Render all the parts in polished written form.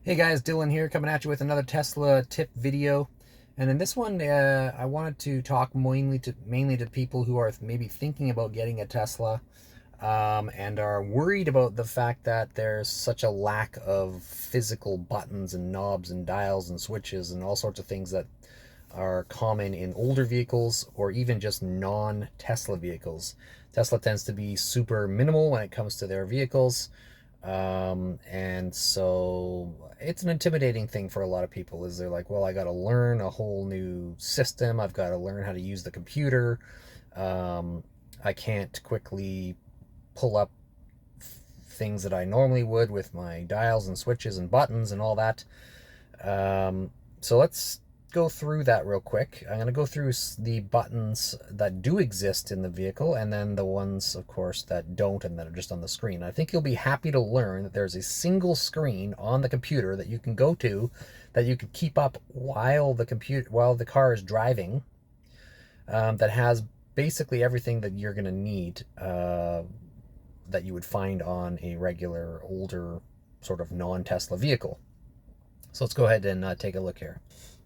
Hey guys, Dylan here coming at you with another Tesla tip video. And in this one, I wanted to talk mainly to people who are maybe thinking about getting a Tesla and are worried about the fact that there's such a lack of physical buttons and knobs and dials and switches and all sorts of things that are common in older vehicles or even just non-Tesla vehicles. Tesla tends to be super minimal when it comes to their vehicles. And so it's an intimidating thing for a lot of people is they're like, well, I got to learn a whole new system. I've got to learn how to use the computer. I can't quickly pull up things that I normally would with my dials and switches and buttons and all that. So let's go through that real quick. I'm going to go through the buttons that do exist in the vehicle and then the ones, of course, that don't and that are just on the screen. I think you'll be happy to learn that there's a single screen on the computer that you can go to that you can keep up while the car is driving, that has basically everything that you're going to need, that you would find on a regular older sort of non-Tesla vehicle. So let's go ahead and take a look here.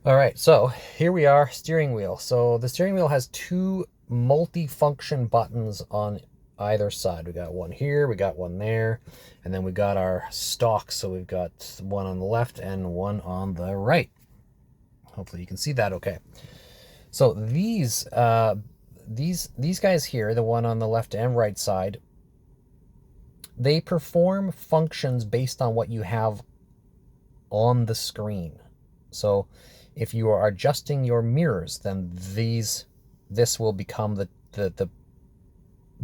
All right, so here we are, steering wheel. So the steering wheel has two multi-function buttons on either side. We got one here, we got one there, and then we got our stalk. So we've got one on the left and one on the right. Hopefully you can see that okay. So these guys here, the one on the left and right side, they perform functions based on what you have on the screen. So if you are adjusting your mirrors, then this will become the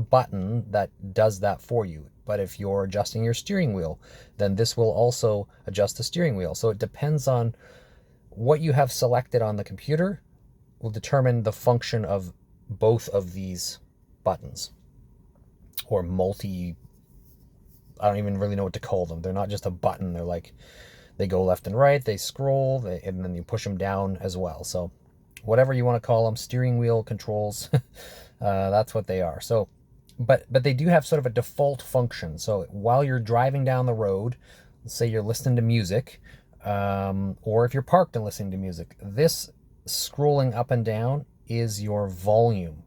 button that does that for you. But if you're adjusting your steering wheel, then this will also adjust the steering wheel. So it depends on what you have selected on the computer will determine the function of both of these buttons, or I don't even really know what to call them. They're not just a button. They're like, they go left and right, they scroll, and then you push them down as well. So whatever you want to call them, steering wheel controls, that's what they are. So, but they do have sort of a default function. So while you're driving down the road, let's say you're listening to music, or if you're parked and listening to music, this scrolling up and down is your volume.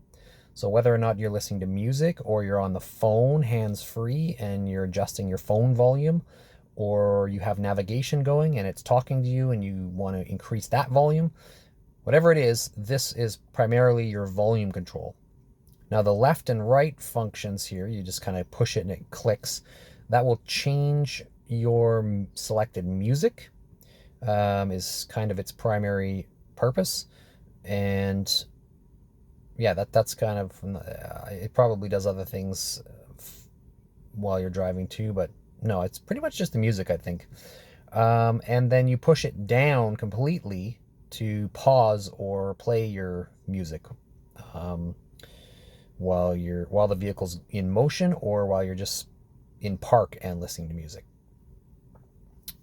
So whether or not you're listening to music or you're on the phone hands-free and you're adjusting your phone volume, or you have navigation going and it's talking to you and you want to increase that volume, whatever it is, this is primarily your volume control. Now the left and right functions here, you just kind of push it and it clicks. That will change your selected music, is kind of its primary purpose. And yeah, that's kind of, it probably does other things while you're driving too, but no, it's pretty much just the music, I think. And then you push it down completely to pause or play your music, while the vehicle's in motion or while you're just in park and listening to music.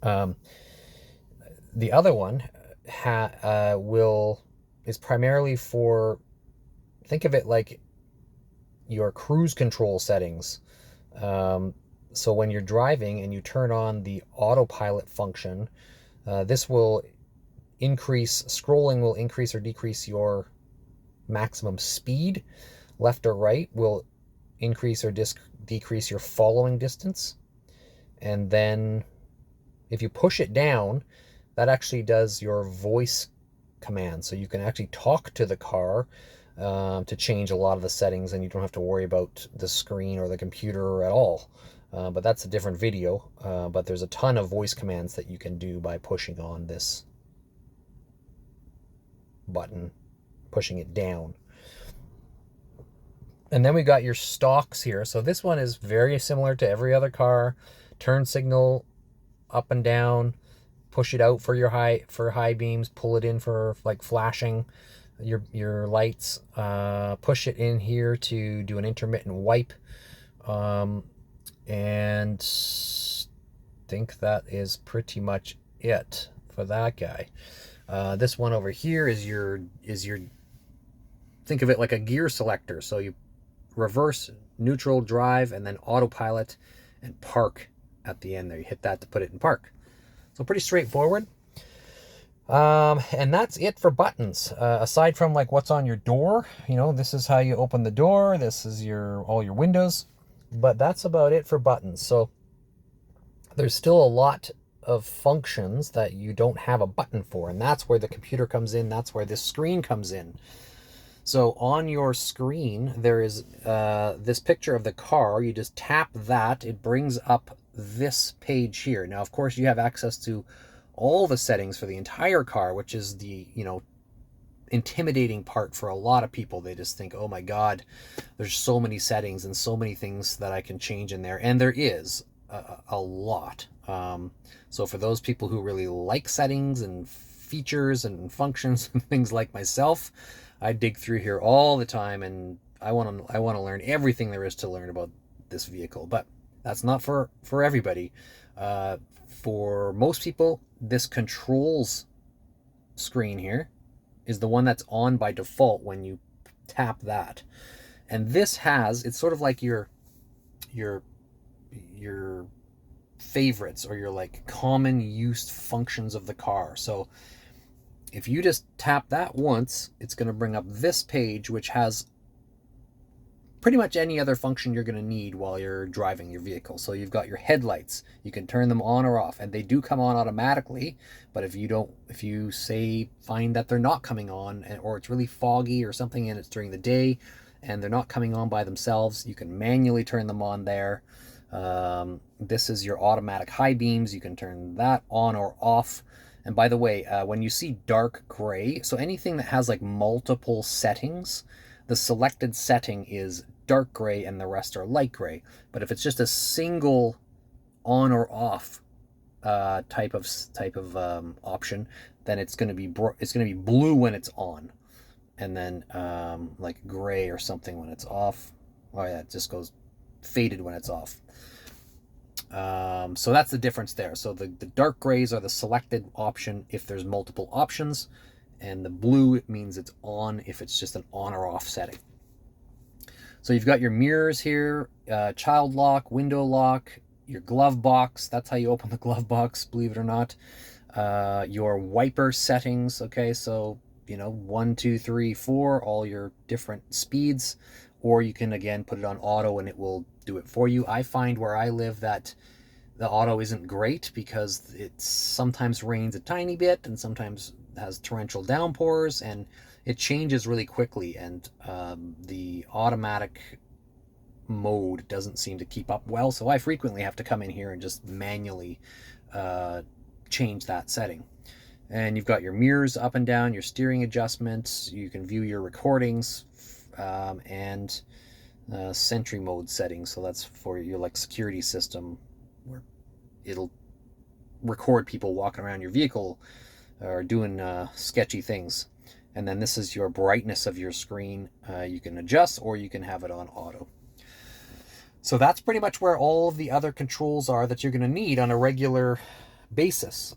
The other one is primarily for, think of it like your cruise control settings. So when you're driving and you turn on the autopilot function, this will scrolling will increase or decrease your maximum speed. Left or right will increase or decrease your following distance. And then if you push it down, that actually does your voice command. So you can actually talk to the car to change a lot of the settings, and you don't have to worry about the screen or the computer at all. But that's a different video. But there's a ton of voice commands that you can do by pushing on this button, pushing it down. And then we got your stalks here. So this one is very similar to every other car. Turn signal up and down, push it out for high beams, pull it in for like flashing your lights, push it in here to do an intermittent wipe. And think that is pretty much it for that guy. This one over here is your think of it like a gear selector. So you reverse, neutral, drive, and then autopilot and park at the end there. You hit that to put it in park. So pretty straightforward. And that's it for buttons. Aside from like what's on your door, you know, this is how you open the door. This is all your windows. But that's about it for buttons. So there's still a lot of functions that you don't have a button for. And that's where the computer comes in. That's where this screen comes in. So on your screen, there is this picture of the car. You just tap that. It brings up this page here. Now, of course, you have access to all the settings for the entire car, which is the, you know, intimidating part for a lot of people. They just think, oh my God, there's so many settings and so many things that I can change in there. And there is a lot. So for those people who really like settings and features and functions and things like myself, I dig through here all the time, and I want to learn everything there is to learn about this vehicle. But that's not for everybody. For most people, this controls screen here is the one that's on by default when you tap that. And this it's sort of like your favorites, or your like common used functions of the car. So if you just tap that once, it's going to bring up this page, which has pretty much any other function you're going to need while you're driving your vehicle. So you've got your headlights. You can turn them on or off, and they do come on automatically. But if you find that they're not coming on, or it's really foggy or something and it's during the day and they're not coming on by themselves, you can manually turn them on there. This is your automatic high beams. You can turn that on or off. And by the way, when you see dark gray, so anything that has like multiple settings, the selected setting is dark gray and the rest are light gray. But if it's just a single on or off type of option, then it's going to be blue when it's on, and then like gray or something when it's off. Oh yeah, it just goes faded when it's off. So that's the difference there. So the dark grays are the selected option if there's multiple options, and the blue, it means it's on if it's just an on or off setting. So you've got your mirrors here, child lock, window lock, your glove box. That's how you open the glove box, believe it or not. Your wiper settings. Okay, so 1, 2, 3, 4, all your different speeds, or you can again put it on auto and it will do it for you. I find where I live that the auto isn't great because it sometimes rains a tiny bit and sometimes has torrential downpours, and it changes really quickly, and the automatic mode doesn't seem to keep up well, so I frequently have to come in here and just manually change that setting. And you've got your mirrors up and down, your steering adjustments, you can view your recordings, and Sentry mode settings. So that's for your like security system, where it'll record people walking around your vehicle or doing sketchy things. And then this is your brightness of your screen. You can adjust, or you can have it on auto. So that's pretty much where all of the other controls are that you're going to need on a regular basis.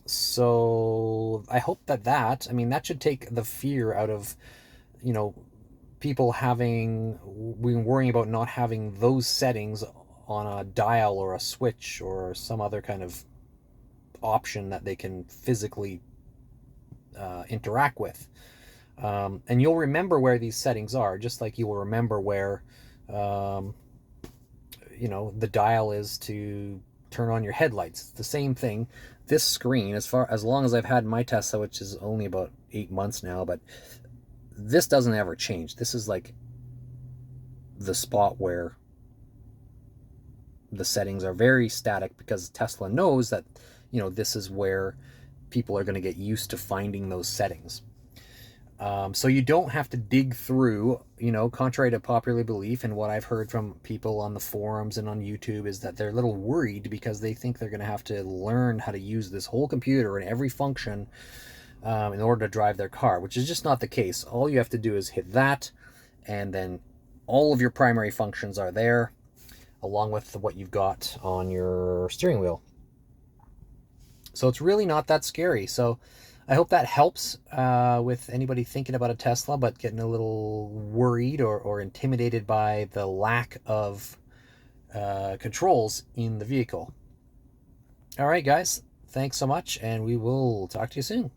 So I hope that should take the fear out of, people worrying about not having those settings on a dial or a switch or some other kind of option that they can physically interact with. And you'll remember where these settings are, just like you will remember where the dial is to turn on your headlights. It's the same thing. This screen, as long as I've had my Tesla, which is only about 8 months now, but this doesn't ever change. This is like the spot where the settings are very static, because Tesla knows that this is where people are going to get used to finding those settings. So you don't have to dig through, contrary to popular belief, and what I've heard from people on the forums and on YouTube is that they're a little worried because they think they're going to have to learn how to use this whole computer and every function in order to drive their car, which is just not the case. All you have to do is hit that, and then all of your primary functions are there, along with what you've got on your steering wheel. So it's really not that scary. So I hope that helps with anybody thinking about a Tesla but getting a little worried or intimidated by the lack of controls in the vehicle. All right, guys. Thanks so much, and we will talk to you soon.